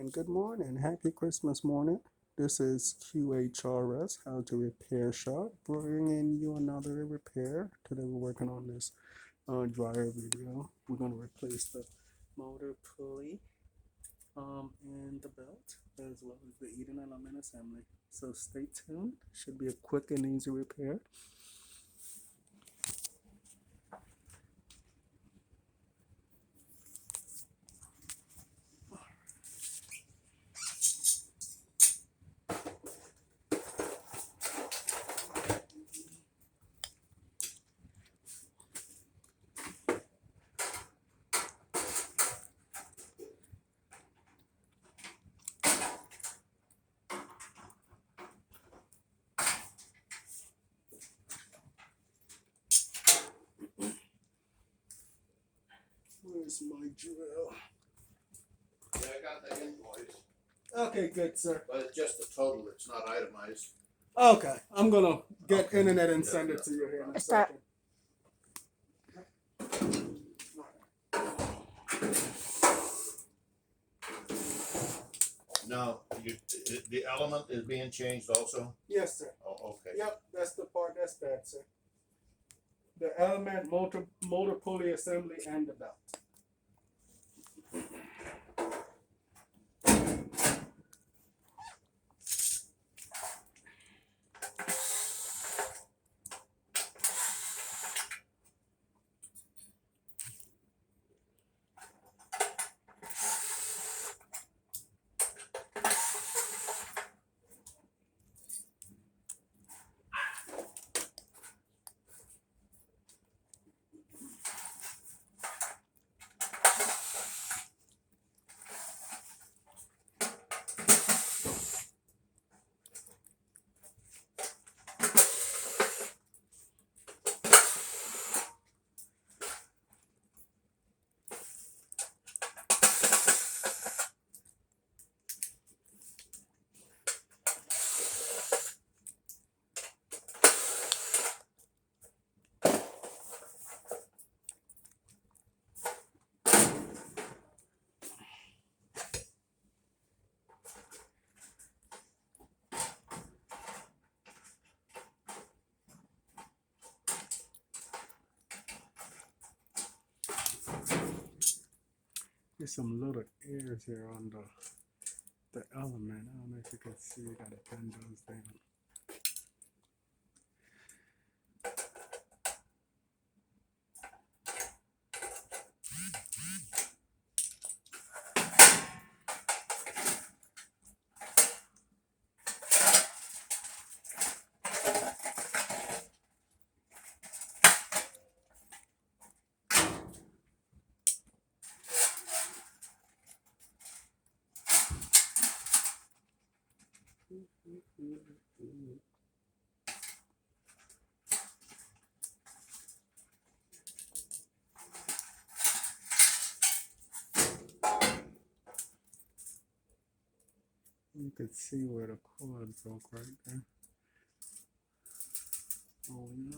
and good morning. Happy Christmas morning. This is QHRS, How to Repair Shop, bringing you another repair. Today we're working on this dryer video. We're going to replace the motor pulley and the belt, as well as the heating element assembly. So stay tuned. Should be a quick and easy repair. Where's my drill? Yeah, I got the invoice, Okay, good, sir. but it's just the total, it's not itemized. Okay, I'm gonna get Okay. internet and Yeah, send it yeah. to you here in a Start. second. Now, the element is being changed also? Yes, sir. Oh, okay. Yep, that's the part that's bad, sir. The element, motor pulley assembly, and the belt. There's some little airs here on the element. I don't know if you can see. You gotta bend those down. You can see where the cord broke right there. Oh, yeah.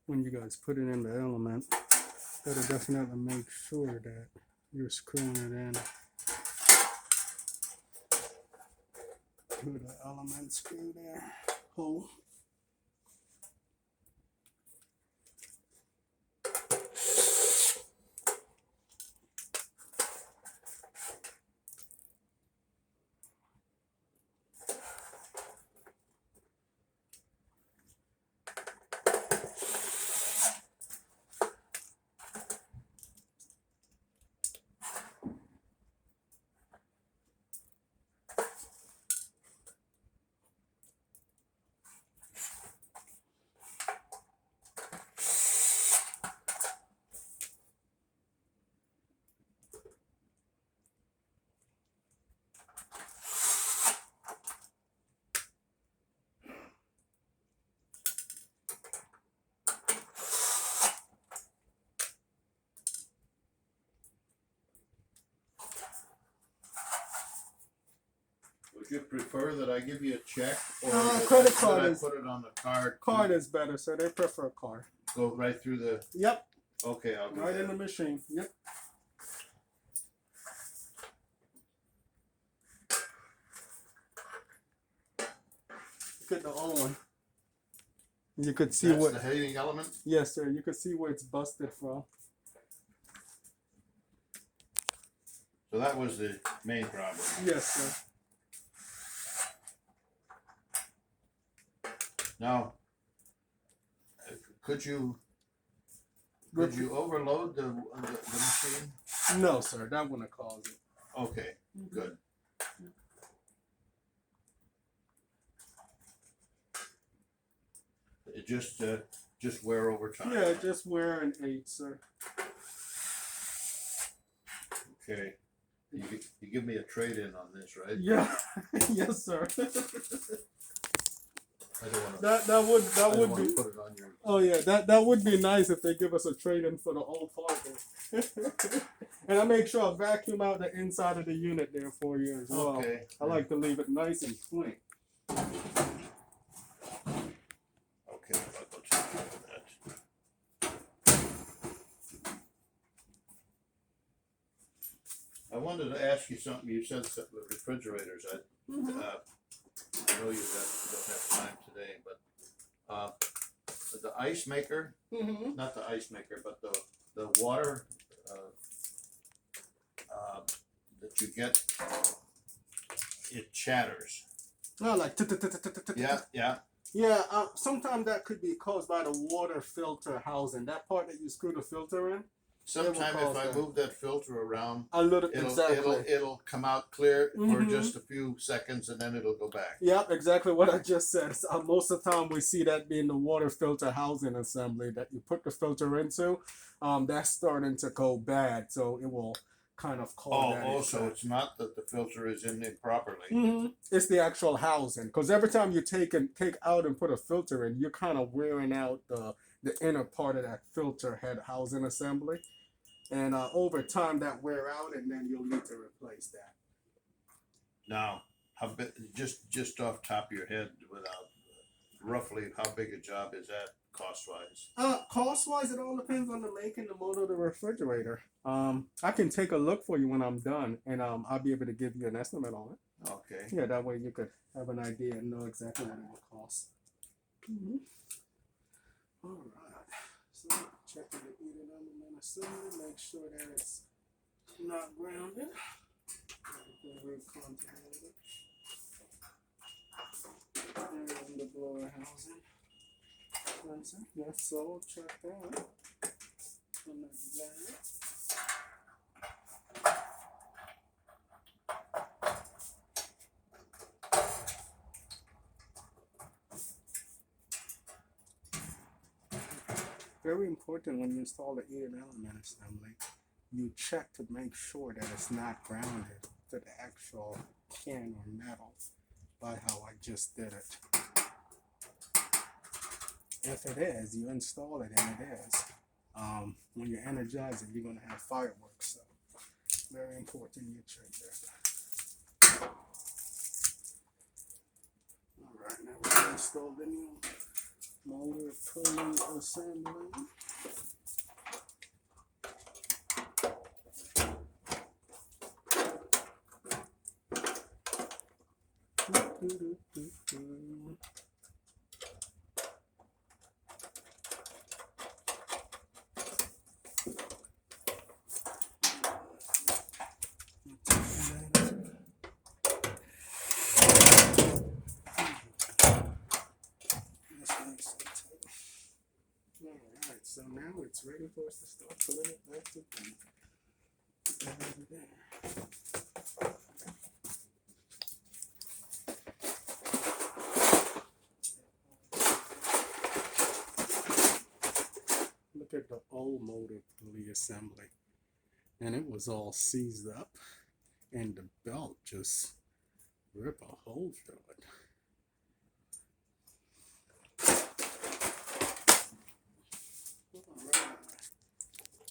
When you guys put it in the element, better definitely make sure that you're screwing it in through the element screw there hole. Would you prefer that I give you a check or Credit should card I is put it on the card? Card is better, so they prefer card. Go right through the. Yep, Okay, I'll do right that. in the machine. Yep. Look at the old one. You could see That's what. the heating element. Yes, sir. You could see where it's busted from. So that was the main problem. Yes, sir. Now, could you overload the machine? No, sir. That wouldn't cause it. Okay, good. It just wear over time. Yeah, just wear an 8, sir. Okay. You give me a trade-in on this, right? Yeah. Yes, sir. I don't want to. That would be. Put it on your. Oh yeah, that would be nice if they give us a trade-in for the old part there. And I make sure I vacuum out the inside of the unit there for you as well. Okay. I like to leave it nice and clean. Okay, I'll go take care of that. I wanted to ask you something. You said something with refrigerators. I know you don't have time today, but the ice maker, not the ice maker, but the water that you get, it chatters. No, like Yeah, yeah. yeah. Sometimes that could be caused by the water filter housing. That part that you screw the filter in. Sometime if I move that filter around, A little it'll come out clear for just a few seconds and then it'll go back. Yep, exactly what I just said. Most of the time we see that being the water filter housing assembly that you put the filter into. That's starting to go bad, so it will kind of cause that. Oh, so it's not that the filter is in improperly. It's the actual housing, because every time you take out and put a filter in, you're kind of wearing out the inner part of that filter head housing assembly. And over time that wear out, and then you'll need to replace that. Now, how big? Just off top of your head, without roughly, how big a job is that cost wise? Cost wise, it all depends on the make and the model of the refrigerator. I can take a look for you when I'm done, and I'll be able to give you an estimate on it. Okay. Yeah, that way you could have an idea and know exactly what it will cost. All right. So checking the heating element assembly, make sure that it's not grounded. Very contaminated. And the blower housing. Yes, so check that. On that bag. Very important when you install the heating element assembly, you check to make sure that it's not grounded to the actual can or metal by how I just did it. If it is, you install it and it is. When you energize it, you're going to have fireworks. So very important you check that. Alright, now we're going to install the new motor pulley assembly. Alright, so now it's ready for us to start pulling it back together. Look at the old motor pulley assembly, and it was all seized up, and the belt just ripped a hole through it.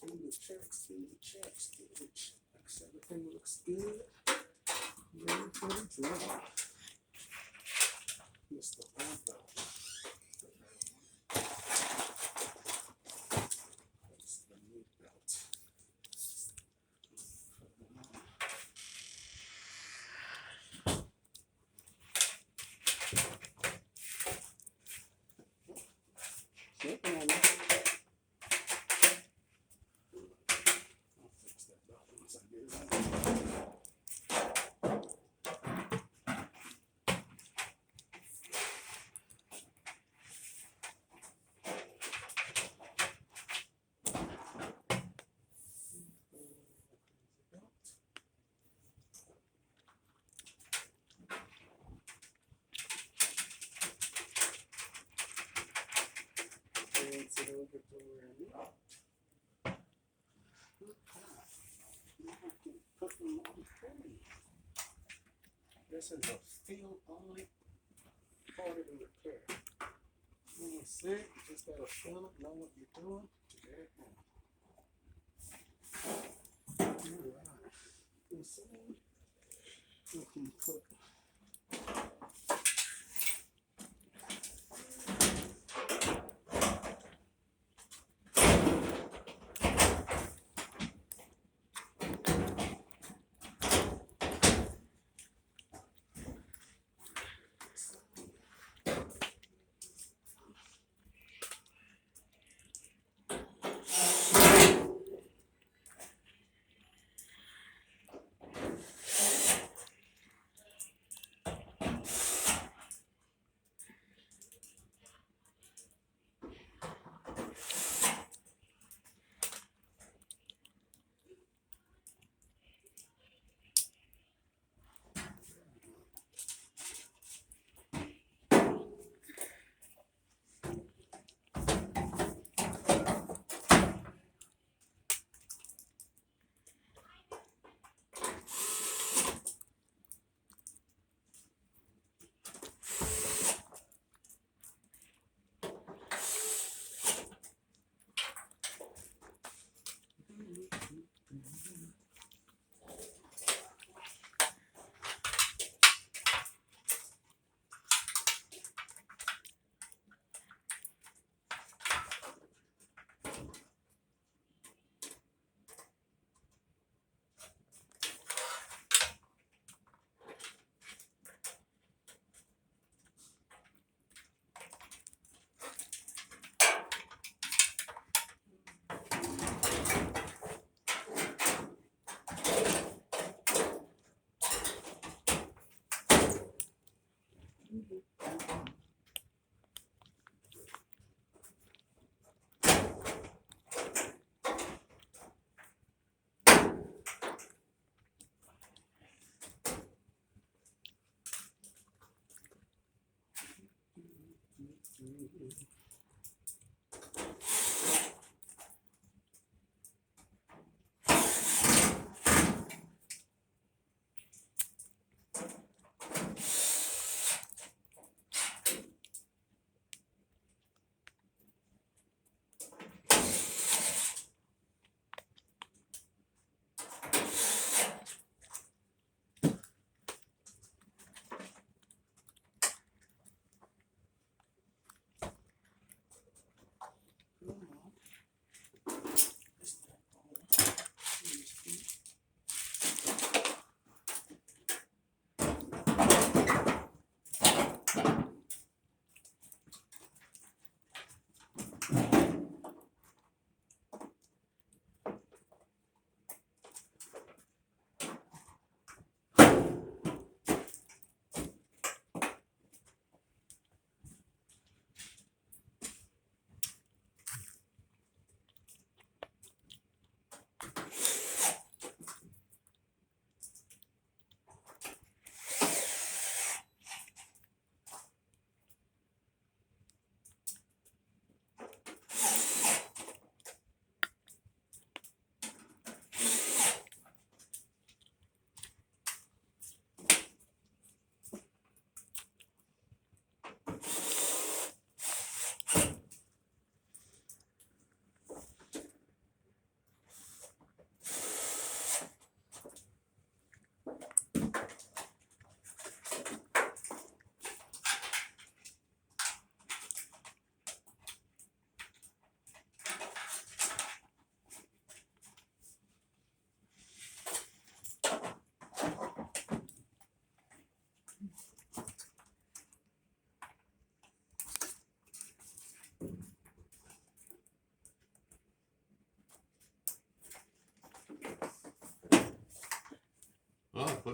Do the checks, everything looks good. Ready for the drill. It's the old belt. That's the new belt. Slipping on that. I'll fix that belt once I get it out. This is a field only part of the repair. That's it. You just gotta feel it, know what you're doing. There it goes. Alright. You see? You can put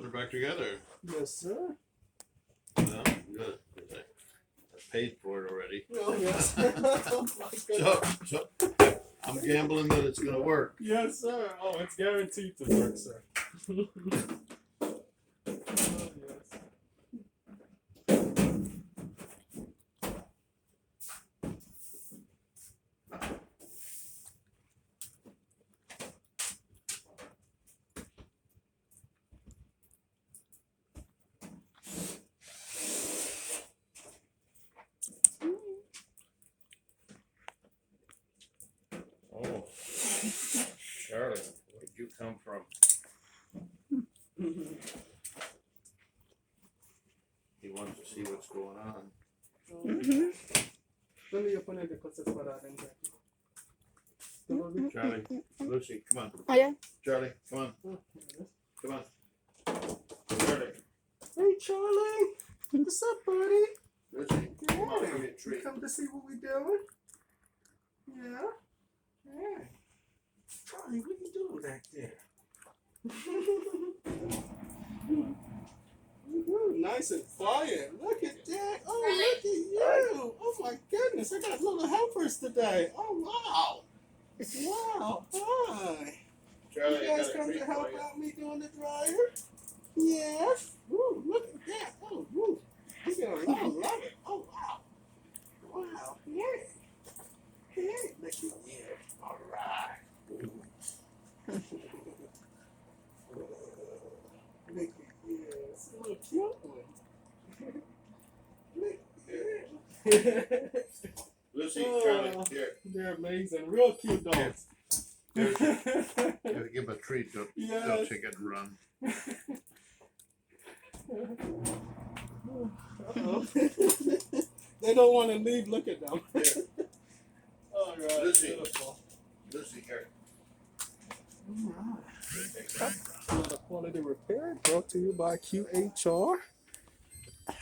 putting her back together. Yes, sir. No, good. I paid for it already. Oh, yes. Oh, my goodness. So I'm gambling that it's gonna work. Yes, sir. Oh, it's guaranteed to work, sir. Oh, yes. Oh, Charlie, where'd you come from? He wants to see what's going on. Let me open it cosas para adentro. Charlie, Lucy, come on. Oh, yeah? Charlie, come on. Come on. Charlie, Hey, Charlie. What's up, buddy? Lucy, come on, give me a You treat. come to see what we doing? Yeah. Hey. Charlie, what are you doing back there? Nice and quiet. Look at that. Oh, look at you. Oh, my goodness. I got little helpers today. Oh, wow. Wow. Hi. Charlie, You I guys got a come treat to for help you. out me doing the dryer? Yes. Ooh, look at that. Oh, woo. You're going to love it. Oh, wow. Wow. Yeah. Hey, look at you. All right. Look at you. It's a little cute one. Look at Lucy, Oh. Charlie, here. They're amazing. Real cute dogs. Here, give him a treat. Don't Yes. take it and run. Uh-oh. They don't want to leave. Look at them. Here. All right. Lucy. Beautiful. Lucy, here. Another quality repair brought to you by QHR.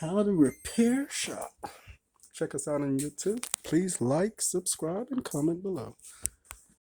How to Repair Shop. Check us out on YouTube. Please like, subscribe, and comment below.